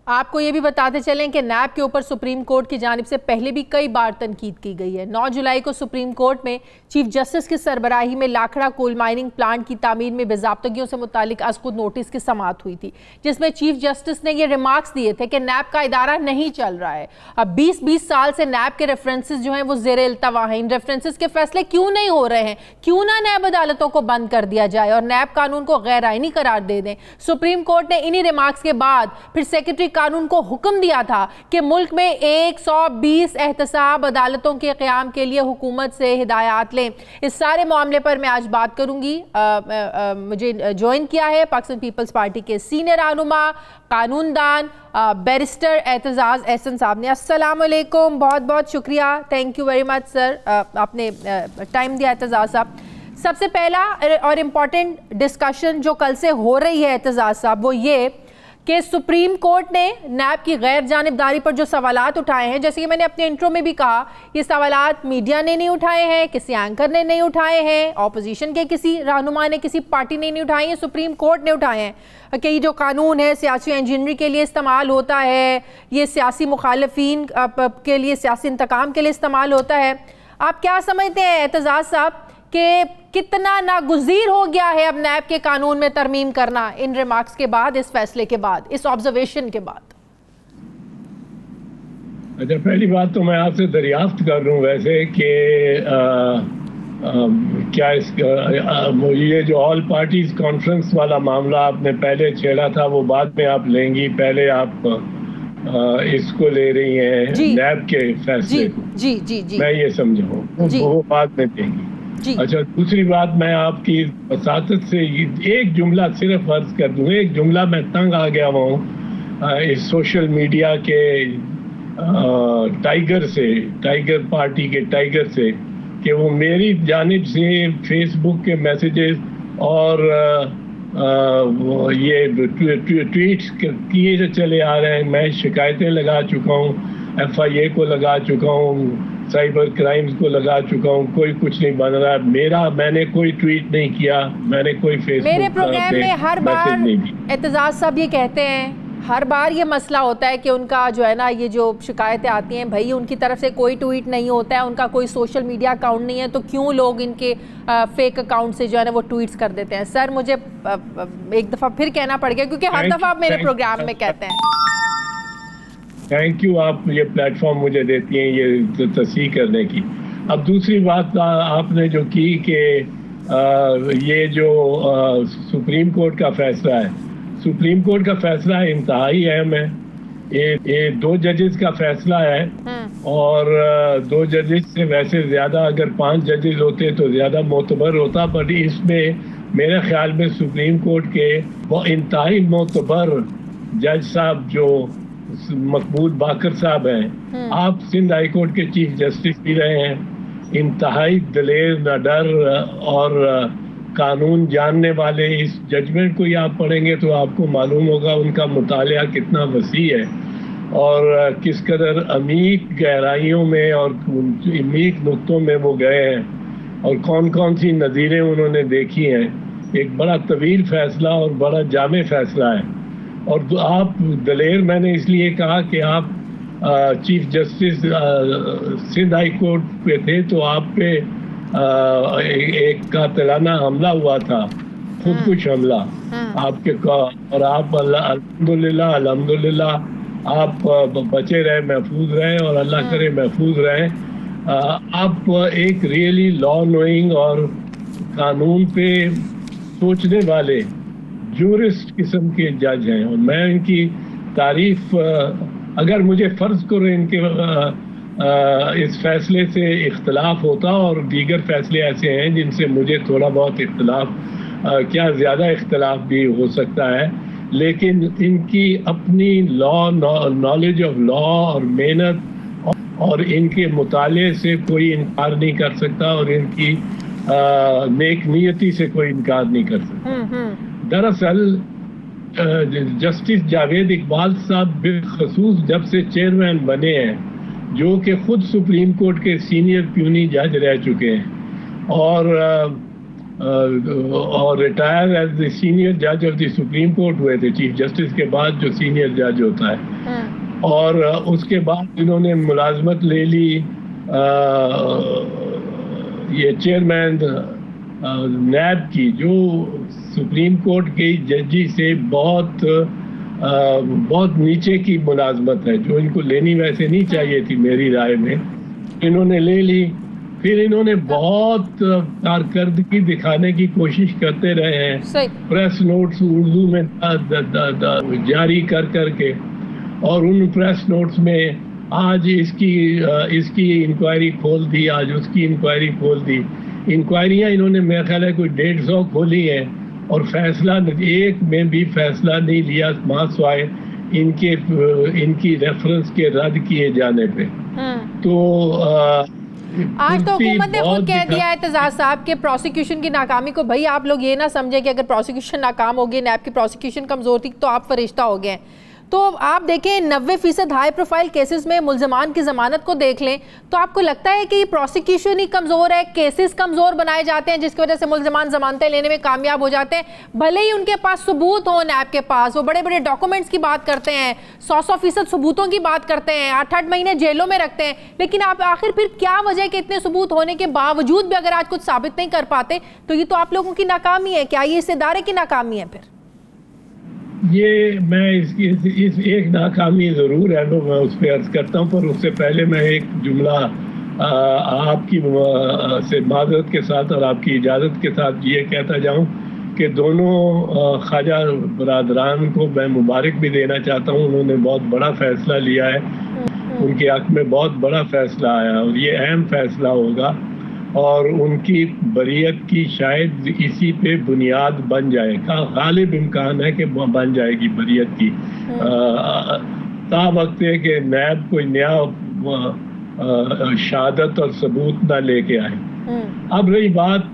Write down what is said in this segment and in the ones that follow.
आपको ये भी बताते चलें कि नैब के ऊपर सुप्रीम कोर्ट की जानिब से पहले भी कई बार तनकीद की गई है। 9 जुलाई को सुप्रीम कोर्ट में चीफ जस्टिस की सरबराही में लाखड़ा कोल माइनिंग प्लांट की तामीर में बेज़ाब्तगियों से मुतालिक अज़खुद नोटिस की समाअत हुई थी, जिसमें चीफ जस्टिस ने ये रिमार्क्स दिए थे कि नैब का इदारा नहीं चल रहा है। अब 20-20 साल से नैब के रेफरेंसेस जो हैं वो ज़ेर इल्तवा हैं। इन रेफरेंसेस के फैसले क्यों नहीं हो रहे हैं? क्यों ना नैब अदालतों को बंद कर दिया जाए और नैब कानून को गैर आईनी करार दे दें। सुप्रीम कोर्ट ने इन्हीं रिमार्क्स के बाद फिर सेक्रेटरी कानून को हुक्म दिया था कि मुल्क में 120 एहतसाब अदालतों के क़याम के लिए हुकूमत से हिदायत लें। इस सारे मामले पर मैं आज बात करूंगी। मुझे ज्वाइन किया है पाकिस्तान पीपल्स पार्टी के सीनियर रहनुमा कानूनदान बैरिस्टर एतजाज़ एहसन साहब ने। अस्सलाम वालेकुम, बहुत बहुत शुक्रिया, thank you very much sir, आपने टाइम दिया एतजाज़ साहब। सबसे पहला और इम्पॉर्टेंट डिस्कशन जो कल से हो रही है एतजाज़ साहब वो ये कि सुप्रीम कोर्ट ने नैब की गैर जानिबदारी पर जो सवालात उठाए हैं, जैसे कि मैंने अपने इंट्रो में भी कहा, ये सवालात मीडिया ने नहीं उठाए हैं, किसी एंकर ने नहीं उठाए हैं, ऑपोजिशन के किसी रहनुमा ने, किसी पार्टी ने नहीं उठाए हैं, सुप्रीम कोर्ट ने उठाए हैं कि ये जो कानून है सियासी इंजीनियरी के लिए इस्तेमाल होता है, ये सियासी मुखालिफिन के लिए, सियासी इंतकाम के लिए इस्तेमाल होता है। आप क्या समझते हैं एतजाज़ साहब कि कितना नागुज़ीर हो गया है अब नैब के कानून में तरमीम करना इन रिमार्क्स के बाद, इस फैसले के बाद, इस ऑब्जर्वेशन के बाद? अच्छा, पहली बात तो मैं आपसे दरियाफ्त कर लूँ वैसे कि क्या ये जो ऑल पार्टीज कॉन्फ्रेंस वाला मामला आपने पहले छेड़ा था वो बाद में आप लेंगी, पहले आप इसको ले रही हैं नैब के फैसले को? जी जी जी, मैं ये समझा हूँ वो बाद में देंगी। अच्छा, दूसरी बात मैं आपकी वसातत से एक जुमला सिर्फ अर्ज कर दूं। एक जुमला मैं तंग आ गया हूँ इस सोशल मीडिया के टाइगर पार्टी के टाइगर से, कि वो मेरी जानिब से फेसबुक के मैसेजेस और ये ट्वीट्स किए चले आ रहे हैं। मैं शिकायतें लगा चुका हूँ, FIA को लगा चुका हूँ, साइबर क्राइम्स को लगा चुका हूँ, कोई कुछ नहीं बन रहा। मैंने कोई ट्वीट नहीं किया, मैंने कोई फेसबुक मेरे प्रोग्राम में हर बार एतजाज़ साहब ये कहते हैं, हर बार ये मसला होता है कि उनका जो है ना, ये जो शिकायतें आती हैं, भाई उनकी तरफ से कोई ट्वीट नहीं होता है, उनका कोई सोशल मीडिया अकाउंट नहीं है, तो क्यों लोग इनके फेक अकाउंट से जो है ना वो ट्वीट्स कर देते हैं। सर मुझे एक दफ़ा फिर कहना पड़ गया क्योंकि हर दफ़ा आप मेरे प्रोग्राम में कहते हैं। थैंक यू, आप ये प्लेटफॉर्म मुझे देती हैं ये तस्दीक करने की। अब दूसरी बात आपने जो की कि ये जो सुप्रीम कोर्ट का फैसला है, सुप्रीम कोर्ट का फैसला इंतहाई अहम है। ये 2 जजेस का फैसला है और 2 जजेस से वैसे ज़्यादा अगर 5 जजेस होते तो ज़्यादा मोतबर होता, पर इसमें मेरे ख्याल में सुप्रीम कोर्ट के वो इंतहाई मोतबर जज साहब जो मकबूल बाकर साहब हैं, आप सिंध हाई कोर्ट के चीफ जस्टिस भी रहे हैं, इंतहाई दलेर, निडर और कानून जानने वाले। इस जजमेंट को ही आप पढ़ेंगे तो आपको मालूम होगा उनका मुतालिया कितना वसी है और किस कदर अमीक गहराइयों में और अमीक नुक्तों में वो गए हैं और कौन कौन सी नज़ीरें उन्होंने देखी हैं। एक बड़ा तवील फैसला और बड़ा जामे फैसला है। और आप दलेर, मैंने इसलिए कहा कि आप chief justice Sindh high court पे थे तो आप पे एक कातिलाना हमला हुआ था, खुदकुश हमला आपके का, और आप अल्हम्दुलिल्लाह आप बचे रहे, महफूज रहे और अल्लाह करे महफूज रहे। आप एक रियली लॉ नोइंग और कानून पे सोचने वाले जूरिस्ट किस्म के जज हैं और मैं इनकी तारीफ, अगर मुझे फ़र्ज करो इनके इस फैसले से इख्तलाफ होता और दीगर फैसले ऐसे हैं जिनसे मुझे थोड़ा बहुत इख्तलाफ, क्या ज़्यादा इख्तलाफ भी हो सकता है, लेकिन इनकी अपनी नॉलेज ऑफ लॉ और मेहनत और इनके मुताले से कोई इनकार नहीं कर सकता और इनकी नेक नियति से कोई इनकार नहीं कर सकता। दरअसल जस्टिस जावेद इकबाल साहब बिलखसूस जब से चेयरमैन बने हैं, जो कि खुद सुप्रीम कोर्ट के सीनियर प्यूनी जज रह चुके हैं और और रिटायर एज द सीनियर जज ऑफ द सुप्रीम कोर्ट हुए थे, चीफ जस्टिस के बाद जो सीनियर जज होता है। और उसके बाद इन्होंने मुलाजमत ले ली ये चेयरमैन नैब की, जो सुप्रीम कोर्ट के जजी से बहुत नीचे की मुलाजमत है, जो इनको लेनी वैसे नहीं चाहिए थी मेरी राय में। इन्होंने ले ली। फिर इन्होंने बहुत कारकर्दगी दिखाने की कोशिश करते रहे हैं, प्रेस नोट्स उर्दू में जारी कर करके, और उन प्रेस नोट्स में आज इसकी इंक्वायरी खोल दी, आज उसकी इंक्वायरी खोल दी। इंक्वायरियां इन्होंने मेरा ख्याल है कोई 150 खोली है, और फैसला एक में भी फैसला नहीं लिया मासवाए इनकी रेफरेंस के रद्द किए जाने पे। तो आज तो हुकूमत ने खुद कह दिया है एतजाज साहब के प्रोसिक्यूशन की नाकामी को। भाई आप लोग ये ना समझे कि अगर प्रोसिक्यूशन नाकाम हो गई, नैब की प्रोसिक्यूशन कमजोर थी, तो आप फरिश्ता हो गए। तो आप देखें 90% हाई प्रोफाइल केसेस में मुल्ज़मान की ज़मानत को देख लें, तो आपको लगता है कि प्रोसिक्यूशन ही कमज़ोर है, केसेस कमज़ोर बनाए जाते हैं, जिसकी वजह से मुल्ज़मान ज़मानतें लेने में कामयाब हो जाते हैं। भले ही उनके पास सबूत हो, नैब के पास वो बड़े बड़े डॉक्यूमेंट्स की बात करते हैं, 100% सबूतों की बात करते हैं, 8-8 महीने जेलों में रखते हैं, लेकिन आप आखिर फिर क्या वजह है कि इतने सबूत होने के बावजूद भी अगर आज कुछ साबित नहीं कर पाते, तो ये तो आप लोगों की नाकामी है। क्या ये इस इदारे की नाकामी है? फिर ये मैं इस एक नाकामी ज़रूर है, तो मैं उस पर अर्ज करता हूँ, पर उससे पहले मैं एक जुमला आपकी से माज़रत के साथ और आपकी इजाज़त के साथ ये कहता जाऊँ कि दोनों ख्वाजा बरादरान को मैं मुबारक भी देना चाहता हूँ। उन्होंने बहुत बड़ा फ़ैसला लिया है, उनके हक़ में बहुत बड़ा फ़ैसला आया, और ये अहम फ़ैसला होगा, और उनकी बरियत की शायद इसी पे बुनियाद बन जाएगा। गालिब इम्कान है कि बन जाएगी बरियत की। ता वक्त है कि नैब कोई नया शहादत और सबूत ना लेके आए। अब रही बात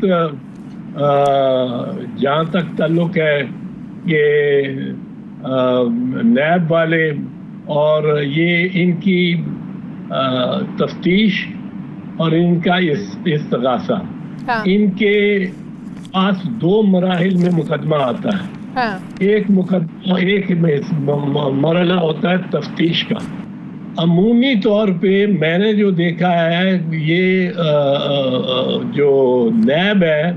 जहाँ तक ताल्लुक है कि नैब वाले और ये इनकी तफ्तीश और इनका इस्तगासा, इनके पास 2 मराहिल में मुकदमा आता है। एक मरला होता है तफ्तीश का। अमूमी तौर पे मैंने जो देखा है, ये जो नैब है,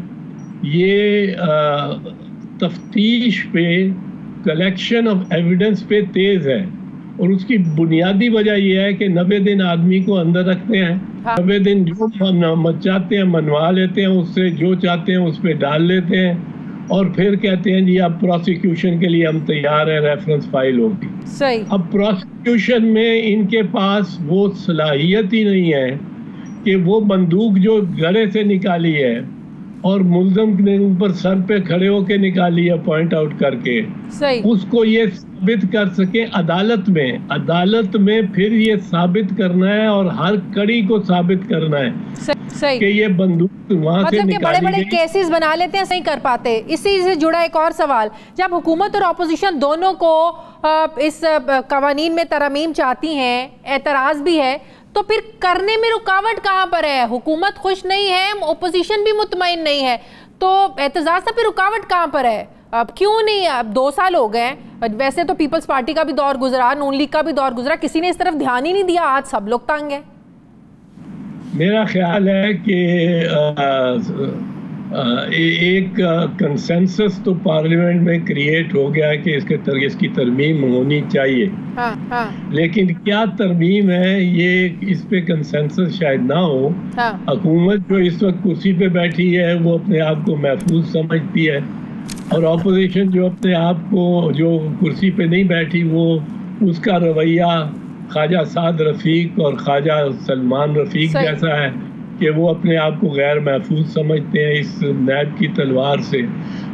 ये तफ्तीश पे, कलेक्शन ऑफ एविडेंस पे तेज है, और उसकी बुनियादी वजह यह है कि 90 दिन आदमी को अंदर रखते हैं। 90 दिन जो चाहते हैं मनवा लेते हैं, उससे जो चाहते हैं उस पर डाल लेते हैं, और फिर कहते हैं जी अब प्रोसिक्यूशन के लिए हम तैयार हैं, रेफरेंस फाइल होगी। सही। अब प्रोसिक्यूशन में इनके पास वो सलाहियत ही नहीं है कि वो बंदूक जो गले से निकाली है और मुल्ज़म ने ऊपर सर पे खड़े होके निकाली है पॉइंट आउट करके, सही, उसको ये साबित कर सके अदालत में फिर ये साबित करना है, और हर कड़ी को साबित करना है सही कि ये बंदूक वहाँ से निकाली गई। बड़े-बड़े केसेस बना लेते हैं, सही कर पाते। इसी से जुड़ा एक और सवाल, जब हुकूमत और अपोजिशन दोनों को इस कवानीन में तरमीम चाहती हैं, एतराज़ भी है, तो फिर करने में रुकावट कहाँ पर है? हुकूमत खुश नहीं है, ओपोजिशन भी मुतमईन नहीं है, तो एतजाज से फिर रुकावट कहाँ पर है? अब क्यों नहीं? अब 2 साल हो गए, वैसे तो पीपल्स पार्टी का भी दौर गुजरा, नून लीग का भी दौर गुजरा, किसी ने इस तरफ ध्यान ही नहीं दिया। आज सब लोग तंग हैं। मेरा ख्याल है कि एक कंसेंसस तो पार्लियामेंट में क्रिएट हो गया है कि इसकी तरमीम होनी चाहिए। लेकिन क्या तरमीम है, ये इस पे कंसेंसस शायद ना हो। हुकूमत जो इस वक्त कुर्सी पे बैठी है वो अपने आप को महफूज समझती है, और अपोजिशन जो अपने आप को, जो कुर्सी पे नहीं बैठी, वो उसका रवैया ख्वाजा साद रफीक और ख्वाजा सलमान रफीक जैसा है कि वो अपने आप को गैर महफूज समझते हैं इस नैब की तलवार से।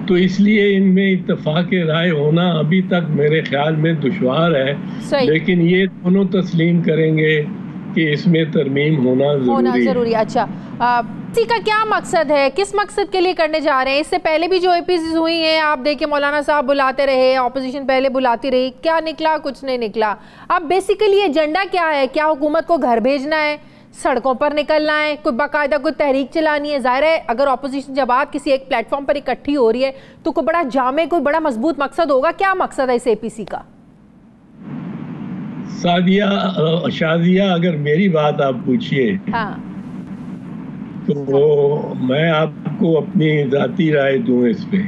तो इसलिए इनमें इत्तेफाक राय होना अभी तक मेरे ख्याल में दुश्वार है, लेकिन ये दोनों तस्लीम करेंगे कि इसमें तरमीम होना जरूरी है। अच्छा, इसी का क्या मकसद है, किस मकसद के लिए करने जा रहे हैं? इससे पहले भी जो एपीसी हुई हैं, आप देखिए मौलाना साहब बुलाते रहे, ऑपोजिशन पहले बुलाती रही, क्या निकला? कुछ नहीं निकला। अब बेसिकली एजेंडा क्या है? क्या हुकूमत को घर भेजना है? सड़कों पर निकलना है, कोई बाकायदा कोई तहरीक चलानी है। जाहिर है अगर ऑपोजिशन जमात किसी एक प्लेटफॉर्म पर इकट्ठी हो रही है तो कोई बड़ा जामे, कोई बड़ा मजबूत मकसद होगा। क्या मकसद है इस APC का? शादिया, अगर मेरी बात आप पूछिए हाँ। तो मैं आपको अपनी जाती राय दूं इस पे।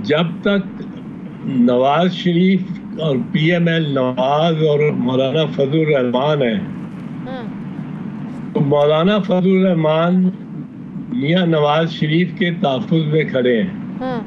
जब तक नवाज शरीफ और PML नवाज और मौलाना फजल रहमान है, तो मौलाना फजल रहमान मियां नवाज शरीफ के तहफ़्फ़ुज़ में खड़े हैं।